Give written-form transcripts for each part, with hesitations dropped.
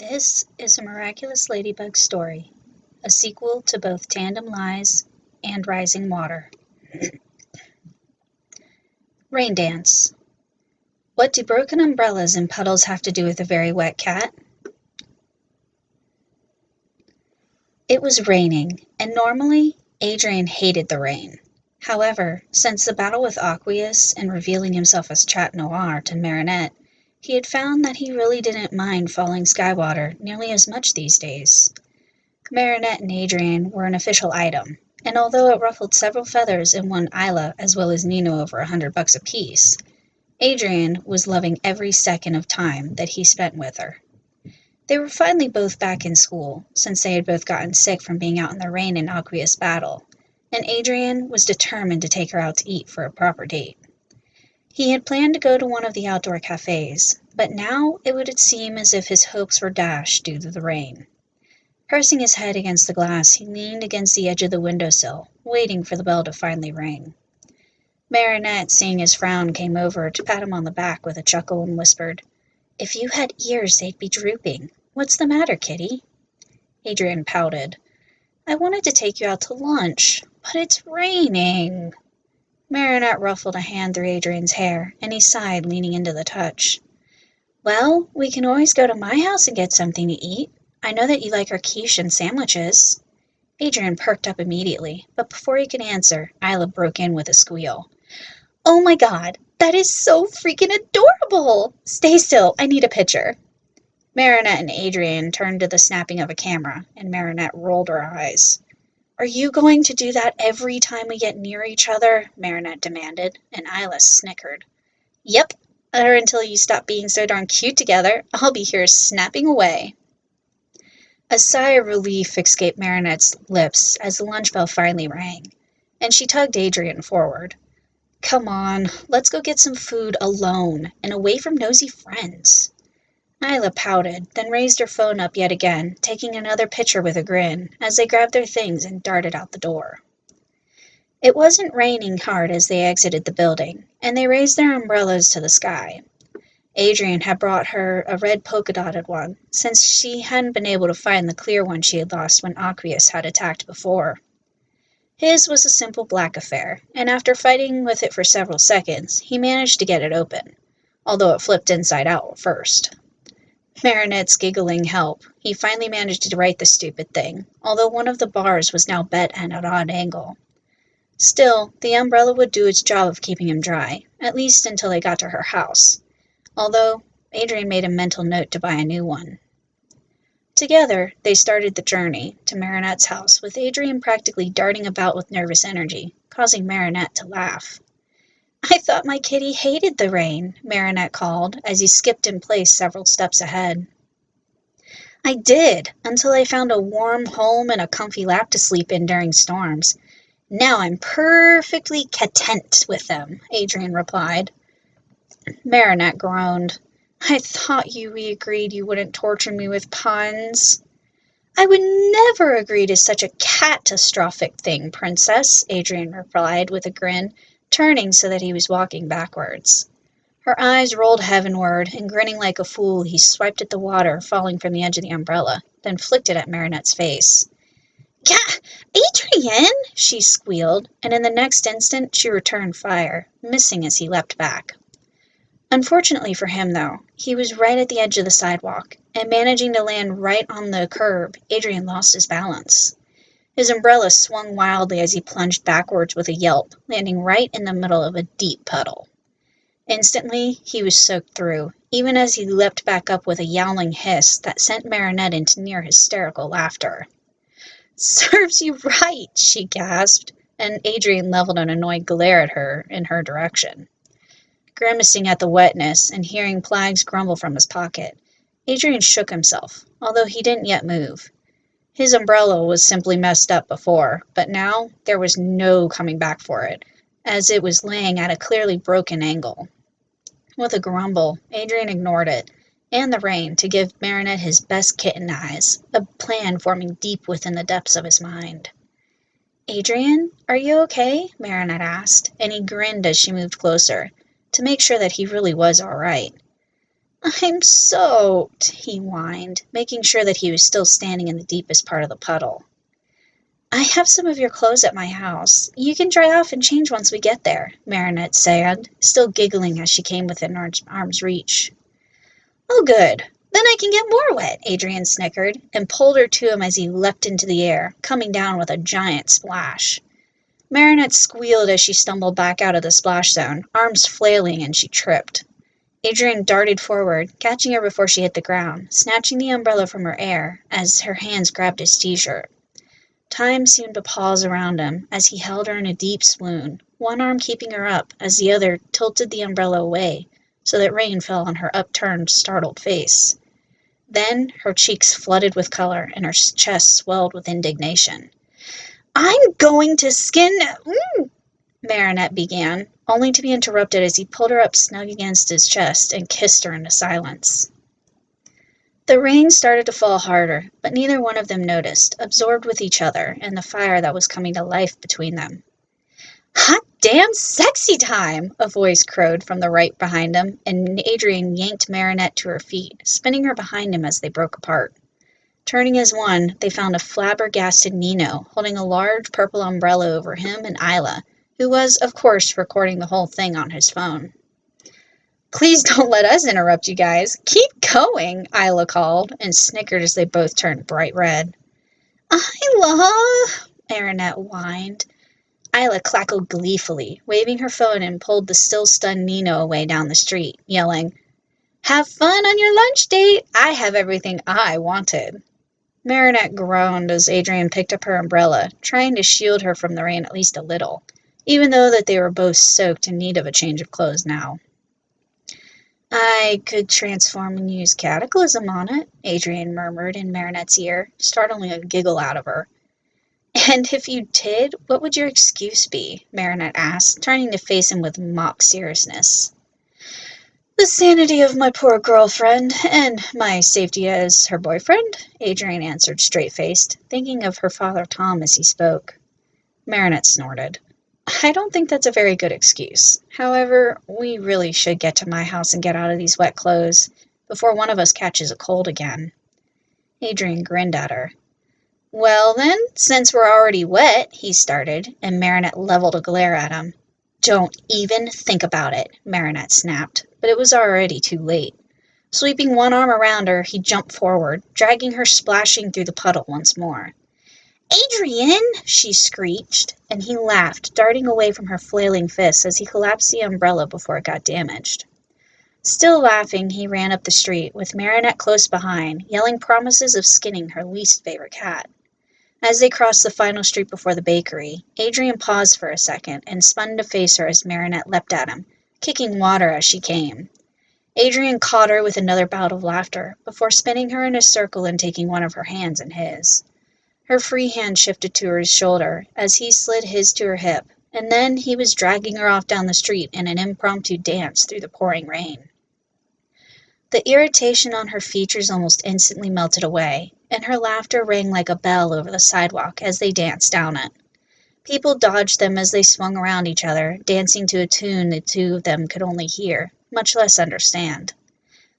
This is a Miraculous Ladybug story, a sequel to both Tandem Lies and Rising Water. Rain Dance. What do broken umbrellas and puddles have to do with a very wet cat? It was raining, and normally Adrian hated the rain. However, since the battle with Aqueous and revealing himself as Chat Noir to Marinette, he had found that he really didn't mind falling skywater nearly as much these days. Marinette and Adrian were an official item, and although it ruffled several feathers and won Isla as well as Nino over $100 apiece, Adrian was loving every second of time that he spent with her. They were finally both back in school, since they had both gotten sick from being out in the rain in Aqueous battle, and Adrian was determined to take her out to eat for a proper date. He had planned to go to one of the outdoor cafes, but now it would seem as if his hopes were dashed due to the rain. Pressing his head against the glass, he leaned against the edge of the windowsill, waiting for the bell to finally ring. Marinette, seeing his frown, came over to pat him on the back with a chuckle and whispered, "If you had ears, they'd be drooping. What's the matter, kitty?" Adrian pouted. "I wanted to take you out to lunch, but it's raining." Marinette ruffled a hand through Adrian's hair, and he sighed, leaning into the touch. "Well, we can always go to my house and get something to eat. I know that you like our quiche and sandwiches." Adrian perked up immediately, but before he could answer, Isla broke in with a squeal. "Oh my god, that is so freaking adorable! Stay still, I need a picture." Marinette and Adrian turned to the snapping of a camera, and Marinette rolled her eyes. "Are you going to do that every time we get near each other?" Marinette demanded, and Isla snickered. "Yep, or until you stop being so darn cute together, I'll be here snapping away." A sigh of relief escaped Marinette's lips as the lunch bell finally rang, and she tugged Adrian forward. "Come on, let's go get some food alone and away from nosy friends." Isla pouted, then raised her phone up yet again, taking another picture with a grin, as they grabbed their things and darted out the door. It wasn't raining hard as they exited the building, and they raised their umbrellas to the sky. Adrian had brought her a red polka-dotted one, since she hadn't been able to find the clear one she had lost when Aqueous had attacked before. His was a simple black affair, and after fighting with it for several seconds, he managed to get it open, although it flipped inside out first. Marinette's giggling help, he finally managed to right the stupid thing, although one of the bars was now bent at an odd angle. Still, the umbrella would do its job of keeping him dry, at least until they got to her house, although Adrian made a mental note to buy a new one. Together, they started the journey to Marinette's house, with Adrian practically darting about with nervous energy, causing Marinette to laugh. "I thought my kitty hated the rain," Marinette called, as he skipped in place several steps ahead. "I did, until I found a warm home and a comfy lap to sleep in during storms. Now I'm perfectly content with them," Adrian replied. Marinette groaned. "I thought we agreed you wouldn't torture me with puns." "I would never agree to such a catastrophic thing, Princess," Adrian replied with a grin, turning so that he was walking backwards. Her eyes rolled heavenward, and grinning like a fool, he swiped at the water falling from the edge of the umbrella, then flicked it at Marinette's face. "Yeah, Adrian!" she squealed, and in the next instant she returned fire, missing as he leapt back. Unfortunately for him, though, he was right at the edge of the sidewalk, and managing to land right on the curb, Adrian lost his balance. His umbrella swung wildly as he plunged backwards with a yelp, landing right in the middle of a deep puddle. Instantly, he was soaked through, even as he leapt back up with a yowling hiss that sent Marinette into near hysterical laughter. "Serves you right," she gasped, and Adrian leveled an annoyed glare at her in her direction. Grimacing at the wetness and hearing Plagues grumble from his pocket, Adrian shook himself, although he didn't yet move. His umbrella was simply messed up before, but now there was no coming back for it, as it was laying at a clearly broken angle. With a grumble, Adrian ignored it, and the rain, to give Marinette his best kitten eyes, a plan forming deep within the depths of his mind. "Adrian, are you okay?" Marinette asked, and he grinned as she moved closer, to make sure that he really was all right. I'm soaked, he whined, making sure that he was still standing in the deepest part of the puddle. I have some of your clothes at my house. You can dry off and change once we get there, Marinette said, still giggling as she came within arm's reach. Oh, good. Then I can get more wet, Adrian snickered, and pulled her to him as he leapt into the air, coming down with a giant splash. Marinette squealed as she stumbled back out of the splash zone, arms flailing, and she tripped. Adrian darted forward, catching her before she hit the ground, snatching the umbrella from her hair as her hands grabbed his t-shirt. Time seemed to pause around him as he held her in a deep swoon, one arm keeping her up as the other tilted the umbrella away so that rain fell on her upturned, startled face. Then her cheeks flooded with color and her chest swelled with indignation. I'm going to skin... Marinette began, only to be interrupted as he pulled her up snug against his chest and kissed her into silence. The rain started to fall harder, but neither one of them noticed, absorbed with each other and the fire that was coming to life between them. Hot damn sexy time, a voice crowed from the right behind him, and Adrian yanked Marinette to her feet, spinning her behind him as they broke apart. Turning as one, they found a flabbergasted Nino holding a large purple umbrella over him and Isla, who was, of course, recording the whole thing on his phone. Please don't let us interrupt you guys. Keep going, Isla called, and snickered as they both turned bright red. Isla, Marinette whined. Isla cackled gleefully, waving her phone and pulled the still-stunned Nino away down the street, yelling, Have fun on your lunch date! I have everything I wanted. Marinette groaned as Adrian picked up her umbrella, trying to shield her from the rain at least a little, even though that they were both soaked in need of a change of clothes now. I could transform and use cataclysm on it, Adrian murmured in Marinette's ear, startling a giggle out of her. And if you did, what would your excuse be? Marinette asked, turning to face him with mock seriousness. The sanity of my poor girlfriend, and my safety as her boyfriend, Adrian answered straight-faced, thinking of her father Tom as he spoke. Marinette snorted. I don't think that's a very good excuse. However, we really should get to my house and get out of these wet clothes before one of us catches a cold again. Adrian grinned at her. Well then, since we're already wet, he started, and Marinette leveled a glare at him. Don't even think about it, Marinette snapped, but it was already too late. Sweeping one arm around her, he jumped forward, dragging her splashing through the puddle once more. Adrian, she screeched, and he laughed, darting away from her flailing fists as he collapsed the umbrella before it got damaged. Still laughing, he ran up the street, with Marinette close behind, yelling promises of skinning her least favorite cat. As they crossed the final street before the bakery, Adrian paused for a second and spun to face her as Marinette leapt at him, kicking water as she came. Adrian caught her with another bout of laughter, before spinning her in a circle and taking one of her hands in his. Her free hand shifted to his shoulder as he slid his to her hip, and then he was dragging her off down the street in an impromptu dance through the pouring rain. The irritation on her features almost instantly melted away, and her laughter rang like a bell over the sidewalk as they danced down it. People dodged them as they swung around each other, dancing to a tune the two of them could only hear, much less understand.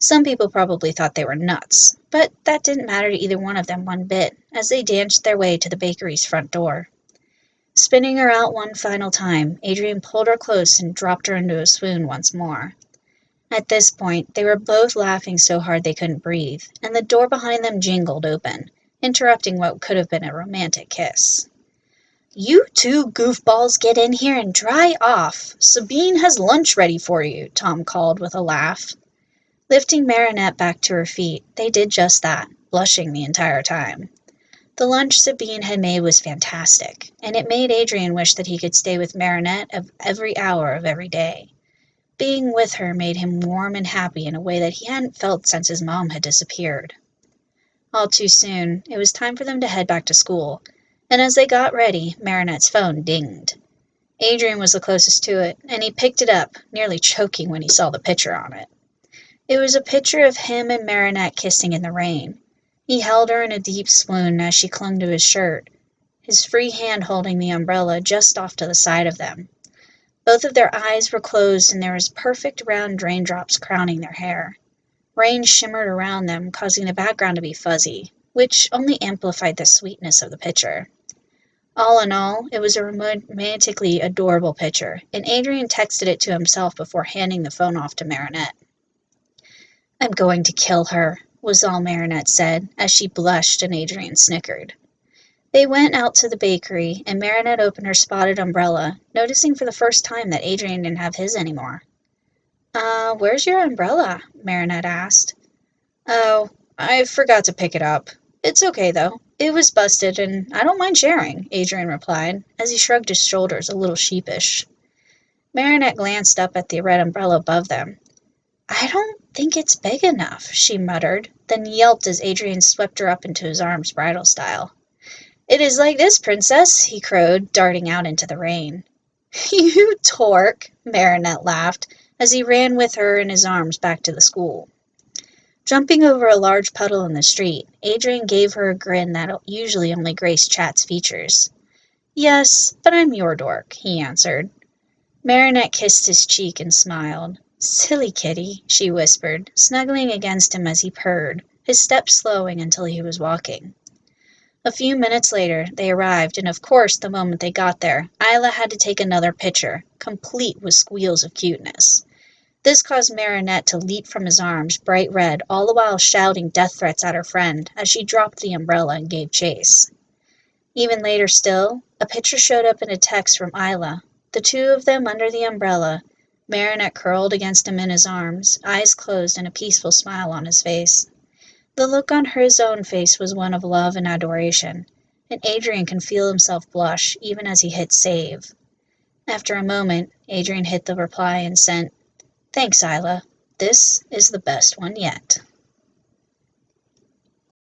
Some people probably thought they were nuts, but that didn't matter to either one of them one bit, as they danced their way to the bakery's front door. Spinning her out one final time, Adrian pulled her close and dropped her into a swoon once more. At this point, they were both laughing so hard they couldn't breathe, and the door behind them jingled open, interrupting what could have been a romantic kiss. You two goofballs get in here and dry off. Sabine has lunch ready for you, Tom called with a laugh. Lifting Marinette back to her feet, they did just that, blushing the entire time. The lunch Sabine had made was fantastic, and it made Adrian wish that he could stay with Marinette every hour of every day. Being with her made him warm and happy in a way that he hadn't felt since his mom had disappeared. All too soon, it was time for them to head back to school, and as they got ready, Marinette's phone dinged. Adrian was the closest to it, and he picked it up, nearly choking when he saw the picture on it. It was a picture of him and Marinette kissing in the rain. He held her in a deep swoon as she clung to his shirt, his free hand holding the umbrella just off to the side of them. Both of their eyes were closed and there was perfect round raindrops crowning their hair. Rain shimmered around them, causing the background to be fuzzy, which only amplified the sweetness of the picture. All in all, it was a romantically adorable picture, and Adrian texted it to himself before handing the phone off to Marinette. "I'm going to kill her," was all Marinette said, as she blushed and Adrian snickered. They went out to the bakery, and Marinette opened her spotted umbrella, noticing for the first time that Adrian didn't have his anymore. Where's your umbrella?" Marinette asked. "Oh, I forgot to pick it up. It's okay, though. It was busted, and I don't mind sharing," Adrian replied, as he shrugged his shoulders a little sheepish. Marinette glanced up at the red umbrella above them. "I don't think it's big enough," she muttered, then yelped as Adrian swept her up into his arms bridal style. "It is like this, princess," he crowed, darting out into the rain. "You torque," Marinette laughed, as he ran with her in his arms back to the school. Jumping over a large puddle in the street, Adrian gave her a grin that usually only graced Chat's features. "Yes, but I'm your dork," he answered. Marinette kissed his cheek and smiled. "Silly kitty," she whispered, snuggling against him as he purred, his steps slowing until he was walking. A few minutes later, they arrived, and of course, the moment they got there, Isla had to take another picture, complete with squeals of cuteness. This caused Marinette to leap from his arms, bright red, all the while shouting death threats at her friend as she dropped the umbrella and gave chase. Even later still, a picture showed up in a text from Isla, the two of them under the umbrella, Marinette curled against him in his arms, eyes closed and a peaceful smile on his face. The look on his own face was one of love and adoration, and Adrian could feel himself blush even as he hit save. After a moment, Adrian hit the reply and sent, "Thanks, Isla. This is the best one yet."